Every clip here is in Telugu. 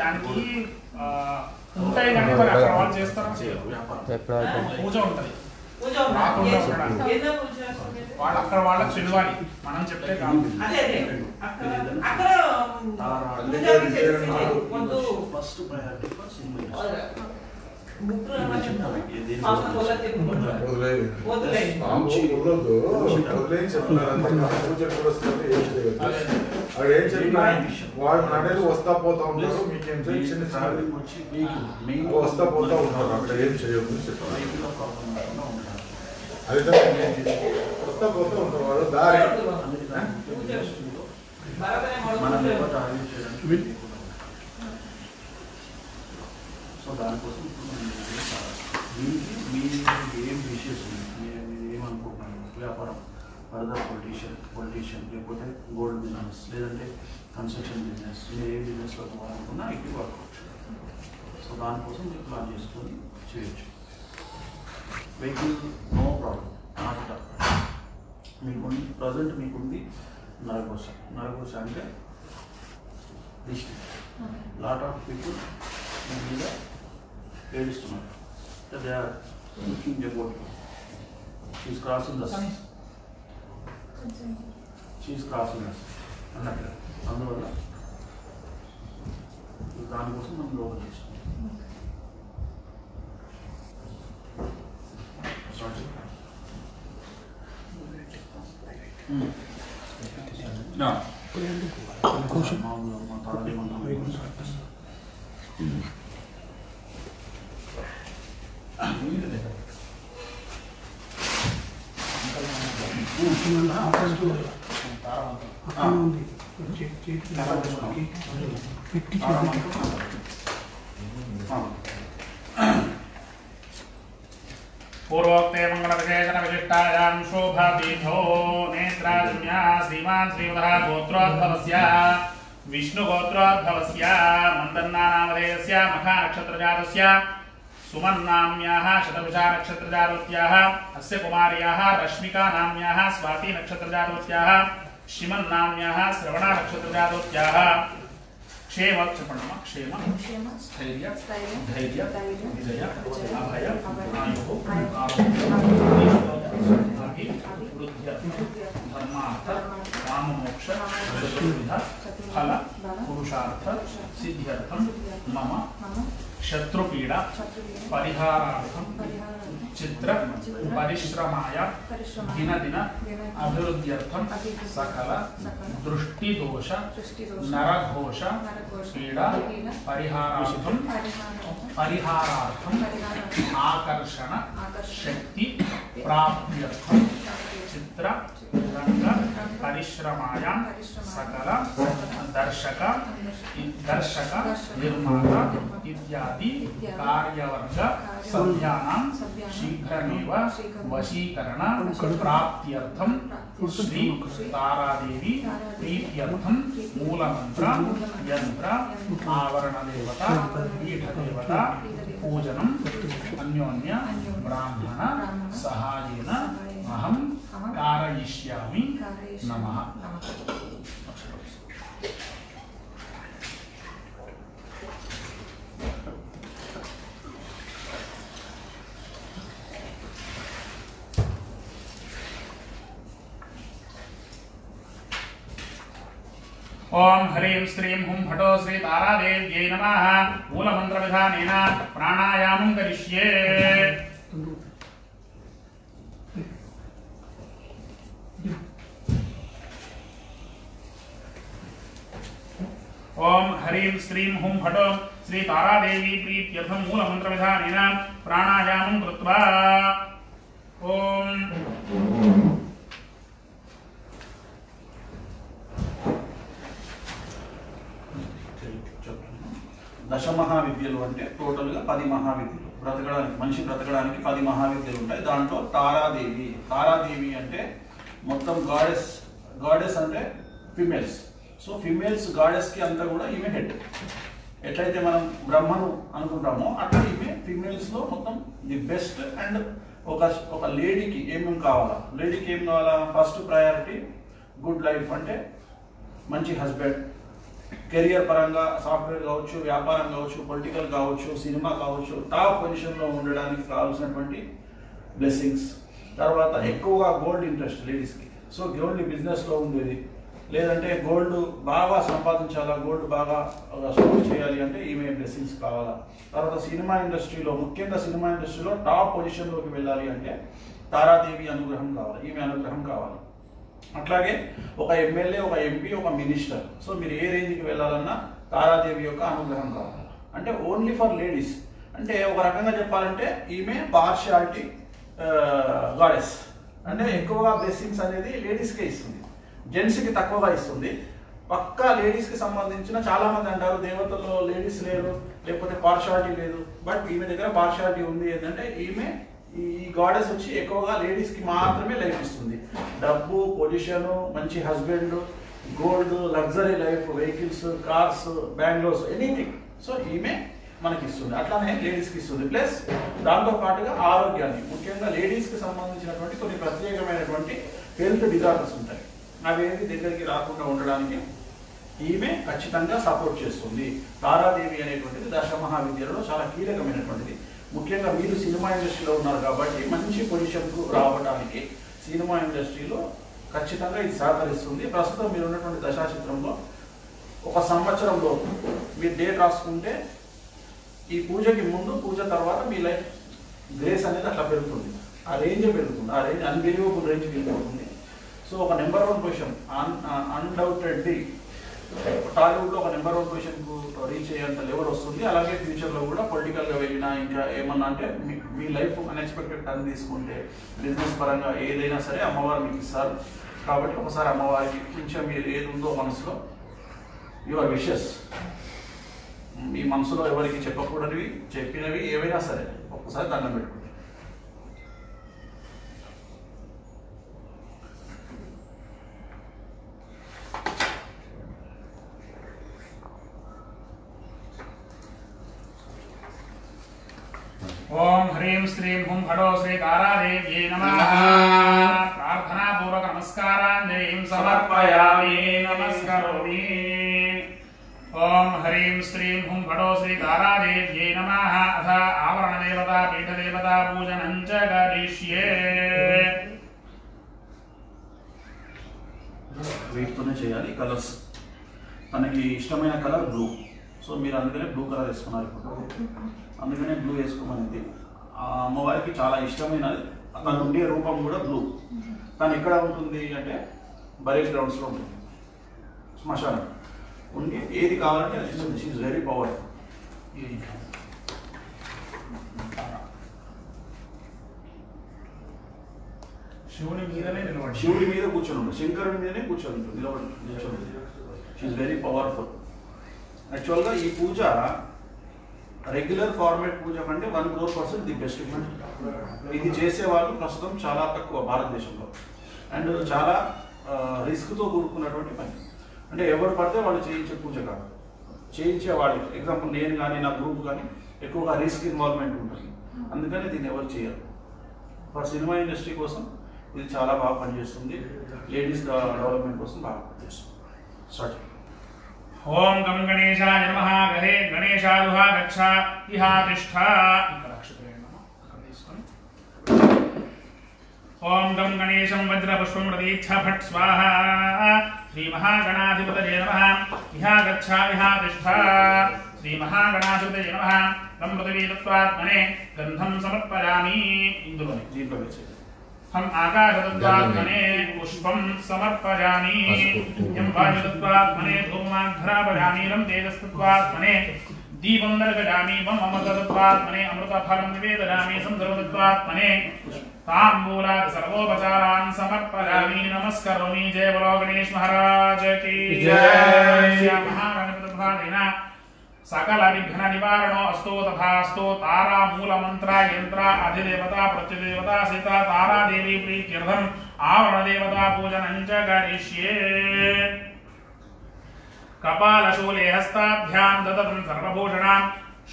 దానికి ఉంటాయి కానీ మరి అక్కడ వాళ్ళు చేస్తారా? పూజ ఉంటుంది వాళ్ళు అక్కడ వాళ్ళకి తెలియాలి, మనం చెప్తే కాదు. ఏం చెప్పినా వాళ్ళు అనేది వస్తా పోతా ఉంటారు, మీకేం చిన్న వస్తా పోతా ఉంటారు, అక్కడ ఏం చేయదు చెప్పాలి. అదే వస్తా పోతా ఉంటారు వాళ్ళు దారి. సో దానికోసం దీనికి మీరు ఏం విషయస్ ఏమనుకుంటున్నాను? వ్యాపారం, ఫర్దర్ పొలిటీషియన్, లేకపోతే గోల్డ్ బిజినెస్, లేదంటే కన్స్ట్రక్షన్ బిజినెస్, మీరు ఏ బిజినెస్లో పోవాలనుకున్నా ఇది వర్కౌట్. సో దానికోసం మీరు ప్లాన్ చేసుకొని చేయొచ్చు. వెహికల్ నో ప్రాబ్లం, నాట్ మీకు ప్రజెంట్ మీకుంది నరకోశ. నరకోశ అంటే డిస్ట్రిక్ట్. లాట్ ఆఫ్ పీపుల్ మీ మీద ఏడుస్తున్నారు. They are looking about she is crossing the అన్నట్టు. అందువల్ల దానికోసం మనం లోపల చేస్తాం. మా తాళి पूर्वोक्ते मंगलविशेषण विशिष्टायां शोभातीथो नेत्राजम्या श्रीमान् श्रीमतः गोत्रोद्भवस्य विष्णुगोत्रोद्भवस्य मन्दन्नानामधेयस्य मखा नक्षत्रजातस्य सुमन्नाम्याः शतभिषा नक्षत्रजातवत्याः अस्य कुमार्याः रश्मिका नाम्याः स्वाति नक्षत्रजातवत्याः श्रीमन्नाम्याः श्रवणा नक्षत्रजातवत्याः क्षेम क्षेम स्थैर्य धैर्य विजय अभय धर्मार्थ काममोक्ष फल पुरुषार्थ सिद्ध्यर्थम मम शत्रुपीड़ा परिहारार्थम चित्र परिश्रमाय दिन दिन अभिवृद्ध्यर्थम सकल दृष्टि दोष नरघोष पीड़ा परिहारार्थम आकर्षण शक्ति प्राप्त्यर्थम चित्र रंग परिश्रमाय सकल दर्शक निर्माता इत्यादि कार्यवर्ग सभ्यानां शीघ्रमेव वशीकरण प्राप्त्यर्थम श्री तारादेवी प्रीत्यर्थम मूलमंत्र यंत्र आवरण देवता पीठ देवता पूजनम अन्योन्य ब्राह्मण सहायेन अहम कारयिष्यामि नमः। ओम ह्रीं श्रीं हुं फटो श्री तारादेव्यै नमः। मूलमंत्र विधानेन प्राणायामं करिष्ये। ओम ह्रीं श्रीं हुं फटो श्री तारादेवी प्रीत्यर्थं मूलमंत्र विधानेन प्राणायामं कृत्वा ओम దశ మహావిద్యలు అంటే టోటల్గా 10 మహావిద్యలు. బ్రతకడానికి మనిషి బ్రతకడానికి 10 మహావిద్యలు ఉంటాయి. దాంట్లో తారాదేవి అంటే మొత్తం గాడెస్ అంటే ఫిమేల్స్. సో ఫిమేల్స్ గాడెస్కి అంతా కూడా ఈమె హెడ్. ఎట్లయితే మనం బ్రహ్మను అనుకుంటామో అట్లా ఈమె ఫిమేల్స్లో మొత్తం ది బెస్ట్. అండ్ ఒక లేడీకి ఏమేమి కావాలా, లేడీకి ఏం కావాలా? ఫస్ట్ ప్రయారిటీ గుడ్ లైఫ్ అంటే మంచి హస్బెండ్, కెరియర్ పరంగా సాఫ్ట్వేర్ కావచ్చు, వ్యాపారం కావచ్చు, పొలిటికల్ కావచ్చు, సినిమా కావచ్చు, టాప్ పొజిషన్లో ఉండడానికి కావాల్సినటువంటి బ్లెస్సింగ్స్. తర్వాత ఎక్కువగా గోల్డ్ ఇంట్రెస్ట్ లేడీస్కి. సో గోల్డ్ బిజినెస్లో ఉండేది, లేదంటే గోల్డ్ బాగా సంపాదించాలా, గోల్డ్ బాగా స్టోర్ చేయాలి అంటే ఈమె బ్లెస్సింగ్స్ కావాలా. తర్వాత సినిమా ఇండస్ట్రీలో, ముఖ్యంగా సినిమా ఇండస్ట్రీలో టాప్ పొజిషన్లోకి వెళ్ళాలి అంటే తారాదేవి అనుగ్రహం కావాలి, ఈమె అనుగ్రహం కావాలి. అట్లాగే ఒక ఎమ్మెల్యే, ఒక ఎంపీ, ఒక మినిస్టర్, సో మీరు ఏ రేంజ్కి వెళ్ళాలన్నా తారాదేవి యొక్క అనుగ్రహం కావాలి. అంటే ఓన్లీ ఫర్ లేడీస్. అంటే ఒక రకంగా చెప్పాలంటే ఈమె పార్షియాలిటీ గాడెస్. అంటే ఎక్కువగా బ్లెస్సింగ్స్ అనేది లేడీస్కే ఇస్తుంది, జెంట్స్కి తక్కువగా ఇస్తుంది. పక్కా లేడీస్కి సంబంధించిన చాలా మంది అంటారు దేవతల్లో లేడీస్ లేరు, లేకపోతే పార్షియాలిటీ లేదు. బట్ ఈమె దగ్గర పార్షియాలిటీ ఉంది. ఏంటంటే ఈమె ఈ గాడెస్ వచ్చి ఎక్కువగా లేడీస్కి మాత్రమే లైఫ్ ఇస్తుంది. డబ్బు, పొజిషను, మంచి husband, gold, luxury life, vehicles, cars, bungalows, anything. So ఈమె మనకి ఇస్తుంది, అట్లానే లేడీస్కి ఇస్తుంది. ప్లస్ దాంతో పాటుగా ఆరోగ్యాన్ని, ముఖ్యంగా లేడీస్కి సంబంధించినటువంటి కొన్ని ప్రత్యేకమైనటువంటి హెల్త్ డిజార్డర్స్ ఉంటాయి, అవేవి దగ్గరికి రాకుండా ఉండడానికి ఈమె ఖచ్చితంగా సపోర్ట్ చేస్తుంది. తారాదేవి అనేటువంటిది దశమహావిద్యలలో చాలా కీలకమైనటువంటిది. ముఖ్యంగా మీరు సినిమా ఇండస్ట్రీలో ఉన్నారు కాబట్టి మంచి పొజిషన్కు రావడానికి సినిమా ఇండస్ట్రీలో ఖచ్చితంగా ఇది సహకరిస్తుంది. ప్రస్తుతం మీరు ఉన్నటువంటి దశాచిత్రంలో 1 సంవత్సరంలో మీరు డేట్ రాసుకుంటే ఈ పూజకి ముందు, పూజ తర్వాత మీ లైఫ్ గ్రేస్ అనేది అట్లా పెరుగుతుంది, ఆ రేంజ్ పెరుగుతుంది, ఆ రేంజ్ అన్బిలీవబుల్ రేంజ్కి వెళ్ళిపోతుంది. సో ఒక నెంబర్ 1 పొజిషన్ అన్డౌటెడ్లీ టాలీవుడ్లో ఒక నెంబర్ 1 పొజిషన్కు రీచ్ అయ్యేంత లెవెల్ వస్తుంది. అలాగే ఫ్యూచర్లో కూడా పొలిటికల్గా వెళ్ళినా, ఇంకా ఏమన్నా అంటే మీ లైఫ్ అన్ఎక్స్పెక్టెడ్ టర్న్ తీసుకుంటే, బిజినెస్ పరంగా ఏదైనా సరే అమ్మవారు మీకు ఇస్తారు. కాబట్టి ఒకసారి అమ్మవారికి కొంచెం మీరు ఏది ఉందో మనసులో, యువర్ విషెస్, మీ మనసులో ఎవరికి చెప్పకూడనివి, చెప్పినవి ఏవైనా సరే ఒక్కసారి దండం పెట్టుకుంటారు. ఓం హ్రీం శ్రీం హుం హడో శ్రీ తారాదేవ్యై నమః. ప్రార్థనా పూర్వక నమస్కారాంజలిం సమర్పయామి, నమస్కరోమి. ఓం హ్రీం శ్రీం హుం హడో శ్రీ తారాదేవ్యై నమః. అథ ఆవరణ దేవతా పీఠ దేవతా పూజనం చ కరిష్యే. వీటితోనే చేయాలి. కలర్స్, తనకి ఇష్టమైన కలర్ బ్లూ. సో మీరు అందుకనే బ్లూ కలర్ వేసుకున్నారు ఇప్పుడు, అందుకనే బ్లూ వేసుకోమనేది. ఆ అమ్మవారికి చాలా ఇష్టమైనది. తను ఉండే రూపం కూడా బ్లూ. తను ఎక్కడ ఉంటుంది అంటే బరేజ్ గ్రౌండ్స్లో ఉంటుంది, శ్మశానం ఉండి ఏది కావాలంటే అది ఇస్తుంది. She is very powerful. శివుని మీదనే నిలబడి, శివుడి మీద కూర్చొని ఉంటుంది, శంకరుడి మీదనే కూర్చొని ఉంటుంది, నిలబడి కూర్చొని ఉంటుంది. She is very powerful. యాక్చువల్గా ఈ పూజ రెగ్యులర్ ఫార్మేట్ పూజ కంటే 1 crore% ది బెస్ట్. ఇది చేసేవాళ్ళు ప్రస్తుతం చాలా తక్కువ భారతదేశంలో. అండ్ చాలా రిస్క్తో కూడుకున్నటువంటి పని. అంటే ఎవరు పడితే వాళ్ళు చేయించే పూజ కాదు, చేయించే వాళ్ళు. ఎగ్జాంపుల్ నేను కానీ, నా గ్రూప్ కానీ ఎక్కువగా రిస్క్ ఇన్వాల్వ్మెంట్ ఉంటుంది, అందుకని దీన్ని ఎవరు చేయరు. ఫర్ సినిమా ఇండస్ట్రీ కోసం ఇది చాలా బాగా పనిచేస్తుంది, లేడీస్ డెవలప్మెంట్ కోసం బాగా పనిచేస్తుంది. స్టార్ట్. ఓం గం గణేశాయ నమః. గహే గణేశాయుః గచ్చ ఇహ తిష్ఠ. ఇక్కడ అక్షతలేండి అమ్మ, అక్కడ తీసుకొని. ఓం గం గణేశం వజ్రపుష్పం ప్రదీక్ష ఫట్ స్వాహా. శ్రీ మహాగణాధిపతయే నమః. ఇహ గచ్చ ఇహ తిష్ఠ. శ్రీ మహాగణాధిపతయే నమః. గం పృథివీ తత్వాత్మనే గంధం సమర్పయామి. ఇందులోనే దీంట్లో వచ్చేది हम आकाशतत्त्वात्मने पुष्पं समर्पयामि. यं वायुतत्त्वात्मने धूमाघ्रापयामि. लं तेजस्तत्त्वात्मने दीपं दर्शयामि. वं अमृततत्त्वात्मने अमृतफलं निवेदयामि. संसर्वतत्त्वात्मने ताम्बूलादि सर्वोपचारान् समर्पयामि. नमस्करोमि. जय बोलो गणेश महाराज की जय. महागणपतिर्भावेन सकल विघ्न निवारणो अस्तु तथास्तु. तारा मूल मंत्र यंत्र अधिदेवता प्रत्यदेवता सीता तारा देवी प्रीत्यर्थम आवरण देवता पूजनं च करिष्ये. कपालशूले हस्ताभ्यां ददतं सर्वभूषणां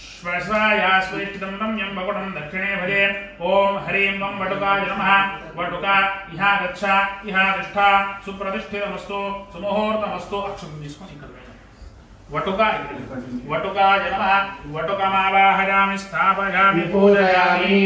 श्वसाया स्वेष्टितं रम्यं बकुटं दक्षिणे भजे. ओम ह्रीं वं वटुकाय नमः. वटुका इह गच्छ इह तिष्ठ. सुप्रतिष्ठितमस्तु सुमुहूर्तमस्तु. अक्षतं తీసుకొని ఇక్కడ वटुकाय नमः वटुकमावाहयामि स्थापयामि पूजयामि